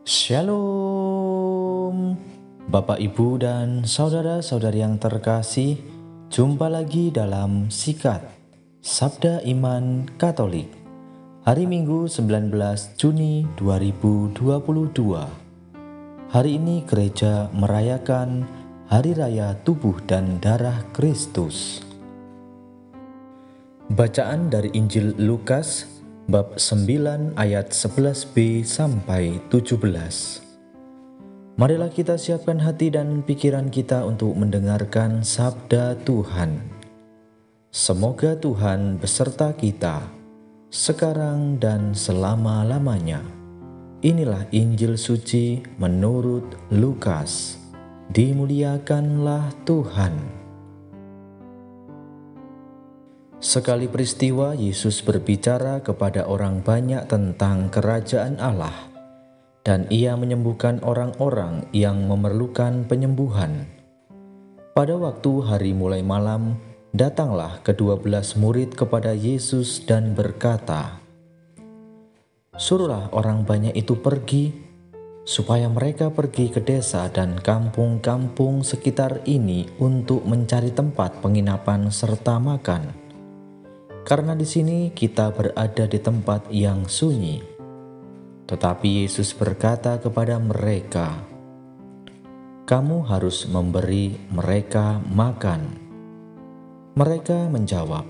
Shalom, Bapak, Ibu, dan saudara-saudari yang terkasih. Jumpa lagi dalam Sikat Sabda Iman Katolik, hari Minggu 19 Juni 2022. Hari ini gereja merayakan Hari Raya Tubuh dan Darah Kristus. Bacaan dari Injil Lukas bab 9 ayat 11b sampai 17. Marilah kita siapkan hati dan pikiran kita untuk mendengarkan sabda Tuhan. Semoga Tuhan beserta kita sekarang dan selama-lamanya. Inilah Injil suci menurut Lukas. Dimuliakanlah Tuhan. Sekali peristiwa, Yesus berbicara kepada orang banyak tentang kerajaan Allah, dan ia menyembuhkan orang-orang yang memerlukan penyembuhan. Pada waktu hari mulai malam, datanglah ke-12 murid kepada Yesus dan berkata, "Suruhlah orang banyak itu pergi, supaya mereka pergi ke desa dan kampung-kampung sekitar ini untuk mencari tempat penginapan serta makan. Karena di sini kita berada di tempat yang sunyi." Tetapi Yesus berkata kepada mereka, "Kamu harus memberi mereka makan." Mereka menjawab,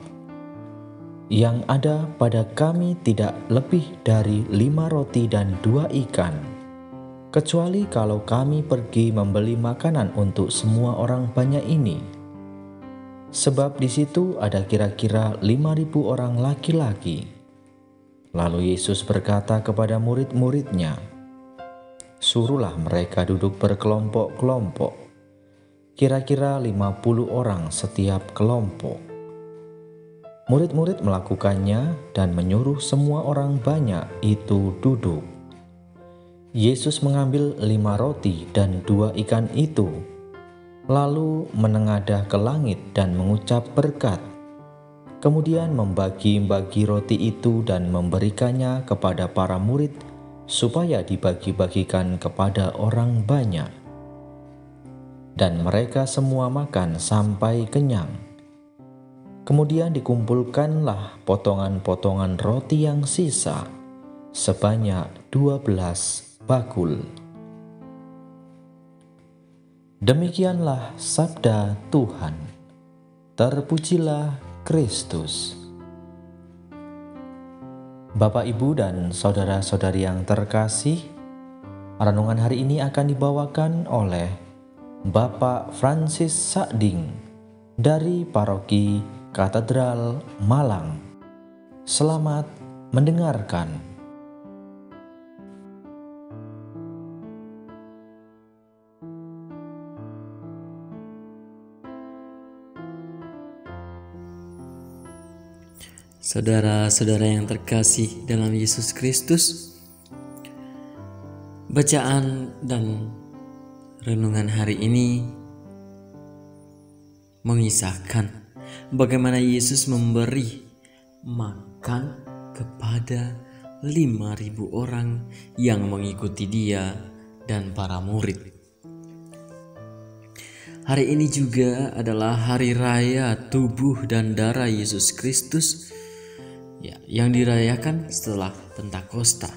"Yang ada pada kami tidak lebih dari 5 roti dan 2 ikan, kecuali kalau kami pergi membeli makanan untuk semua orang banyak ini." Sebab di situ ada kira-kira 5.000 orang laki-laki. Lalu Yesus berkata kepada murid-muridnya, "Suruhlah mereka duduk berkelompok-kelompok, kira-kira 50 orang setiap kelompok." Murid-murid melakukannya dan menyuruh semua orang banyak itu duduk. Yesus mengambil 5 roti dan 2 ikan itu, lalu menengadah ke langit dan mengucap berkat. Kemudian membagi-bagi roti itu dan memberikannya kepada para murid supaya dibagi-bagikan kepada orang banyak. Dan mereka semua makan sampai kenyang. Kemudian dikumpulkanlah potongan-potongan roti yang sisa, sebanyak 12 bakul. Demikianlah sabda Tuhan. Terpujilah Kristus. Bapak, Ibu, dan saudara-saudari yang terkasih, renungan hari ini akan dibawakan oleh Bapak Francis Sakding dari Paroki Katedral Malang. Selamat mendengarkan. Saudara-saudara yang terkasih dalam Yesus Kristus, bacaan dan renungan hari ini mengisahkan bagaimana Yesus memberi makan kepada 5.000 orang yang mengikuti Dia dan para murid. Hari ini juga adalah hari raya tubuh dan darah Yesus Kristus yang dirayakan setelah Pentakosta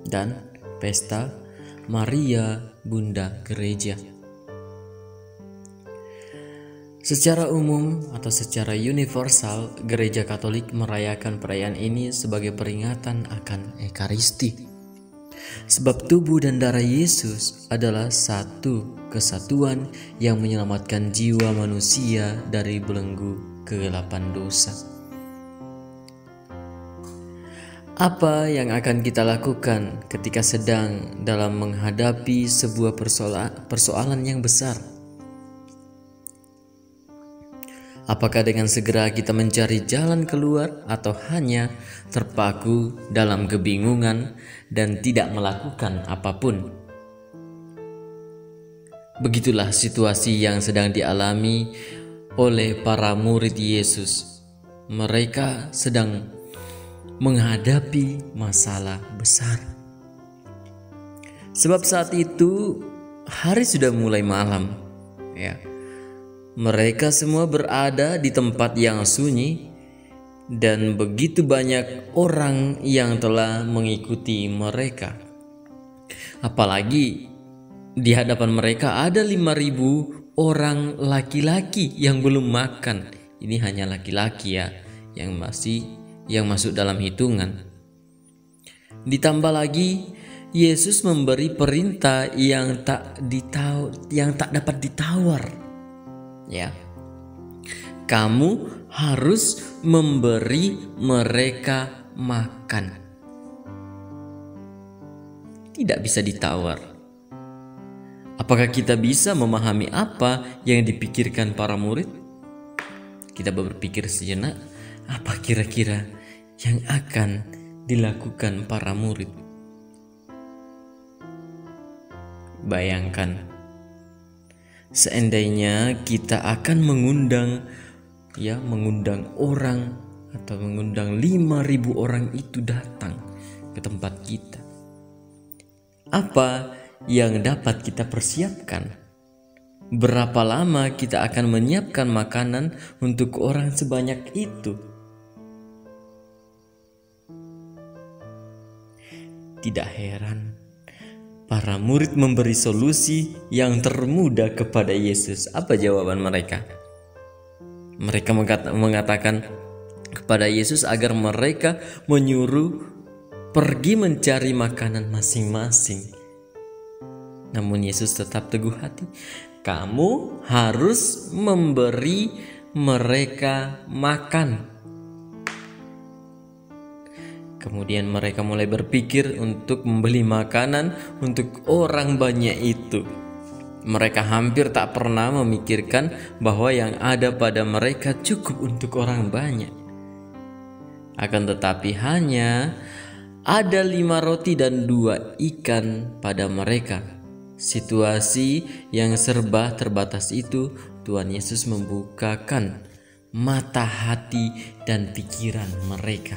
dan pesta Maria Bunda Gereja. Secara umum atau secara universal, Gereja Katolik merayakan perayaan ini sebagai peringatan akan Ekaristi. Sebab tubuh dan darah Yesus adalah satu kesatuan yang menyelamatkan jiwa manusia dari belenggu kegelapan dosa. Apa yang akan kita lakukan ketika sedang dalam menghadapi sebuah persoalan yang besar? Apakah dengan segera kita mencari jalan keluar atau hanya terpaku dalam kebingungan dan tidak melakukan apapun? Begitulah situasi yang sedang dialami oleh para murid Yesus. Mereka sedang menghadapi masalah besar. Sebab saat itu hari sudah mulai malam, ya. Mereka semua berada di tempat yang sunyi dan begitu banyak orang yang telah mengikuti mereka. Apalagi di hadapan mereka ada 5.000 orang laki-laki yang belum makan. Ini hanya laki-laki ya, yang masuk dalam hitungan. Ditambah lagi Yesus memberi perintah yang tak dapat ditawar. Ya. Kamu harus memberi mereka makan. Tidak bisa ditawar. Apakah kita bisa memahami apa yang dipikirkan para murid? Kita berpikir sejenak, apa kira-kira yang akan dilakukan para murid? Bayangkan, seandainya kita akan mengundang orang atau mengundang 5.000 orang itu datang ke tempat kita. Apa yang dapat kita persiapkan? Berapa lama kita akan menyiapkan makanan untuk orang sebanyak itu? Tidak heran para murid memberi solusi yang termudah kepada Yesus. Apa jawaban mereka? Mereka mengatakan kepada Yesus agar mereka menyuruh pergi mencari makanan masing-masing. Namun Yesus tetap teguh hati. Kamu harus memberi mereka makan. Kemudian mereka mulai berpikir untuk membeli makanan untuk orang banyak itu. Mereka hampir tak pernah memikirkan bahwa yang ada pada mereka cukup untuk orang banyak. Akan tetapi hanya ada 5 roti dan 2 ikan pada mereka. Situasi yang serba terbatas itu, Tuhan Yesus membukakan mata hati dan pikiran mereka.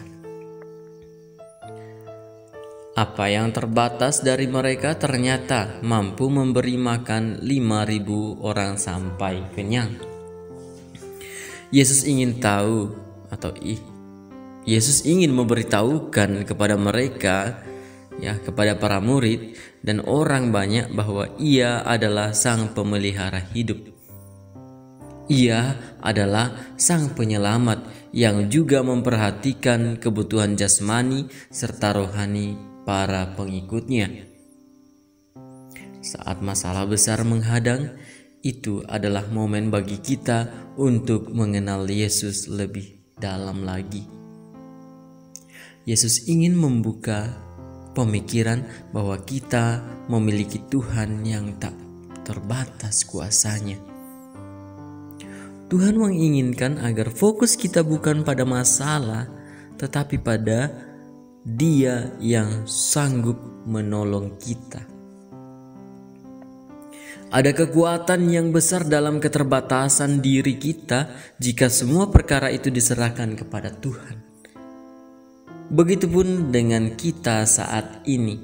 Apa yang terbatas dari mereka ternyata mampu memberi makan 5.000 orang sampai kenyang. Yesus ingin memberitahukan kepada mereka, kepada para murid dan orang banyak bahwa Ia adalah Sang Pemelihara hidup. Ia adalah Sang Penyelamat yang juga memperhatikan kebutuhan jasmani serta rohani para pengikutnya. Saat masalah besar menghadang, itu adalah momen bagi kita untuk mengenal Yesus lebih dalam lagi. Yesus ingin membuka pemikiran bahwa kita memiliki Tuhan yang tak terbatas kuasanya. Tuhan menginginkan agar fokus kita bukan pada masalah, tetapi pada Dia yang sanggup menolong kita. Ada kekuatan yang besar dalam keterbatasan diri kita jika semua perkara itu diserahkan kepada Tuhan. Begitupun dengan kita saat ini.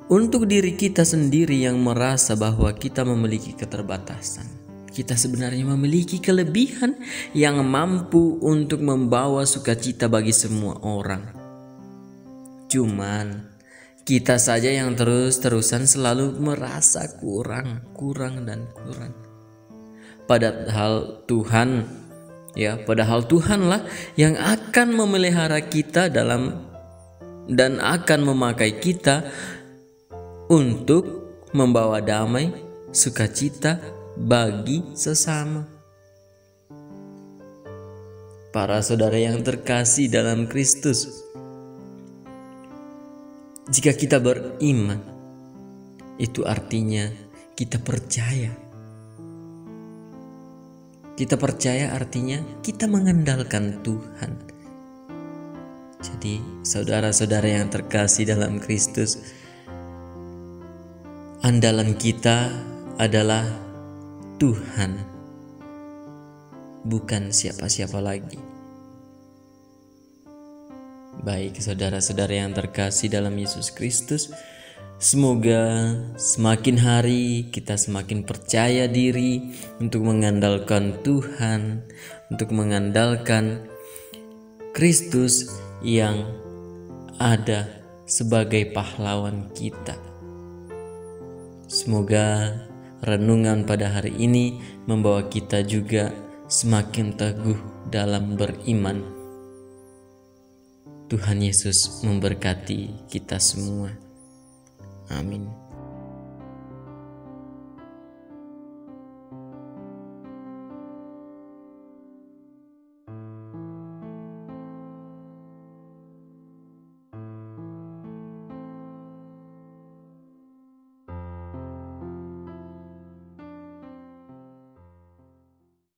Untuk diri kita sendiri yang merasa bahwa kita memiliki keterbatasan, kita sebenarnya memiliki kelebihan yang mampu untuk membawa sukacita bagi semua orang. Cuman kita saja yang terus-terusan selalu merasa kurang. Padahal Tuhanlah yang akan memelihara kita dan akan memakai kita untuk membawa damai, sukacita bagi sesama. Para saudara yang terkasih dalam Kristus, jika kita beriman, itu artinya kita percaya. Kita percaya artinya kita mengandalkan Tuhan. Jadi saudara-saudara yang terkasih dalam Kristus, andalan kita adalah Tuhan, bukan siapa-siapa lagi. Baik saudara-saudara yang terkasih dalam Yesus Kristus, Semoga semakin hari kita semakin percaya diri untuk mengandalkan Tuhan, untuk mengandalkan Kristus yang ada sebagai pahlawan kita. Semoga renungan pada hari ini membawa kita juga semakin teguh dalam beriman. Tuhan Yesus memberkati kita semua. Amin.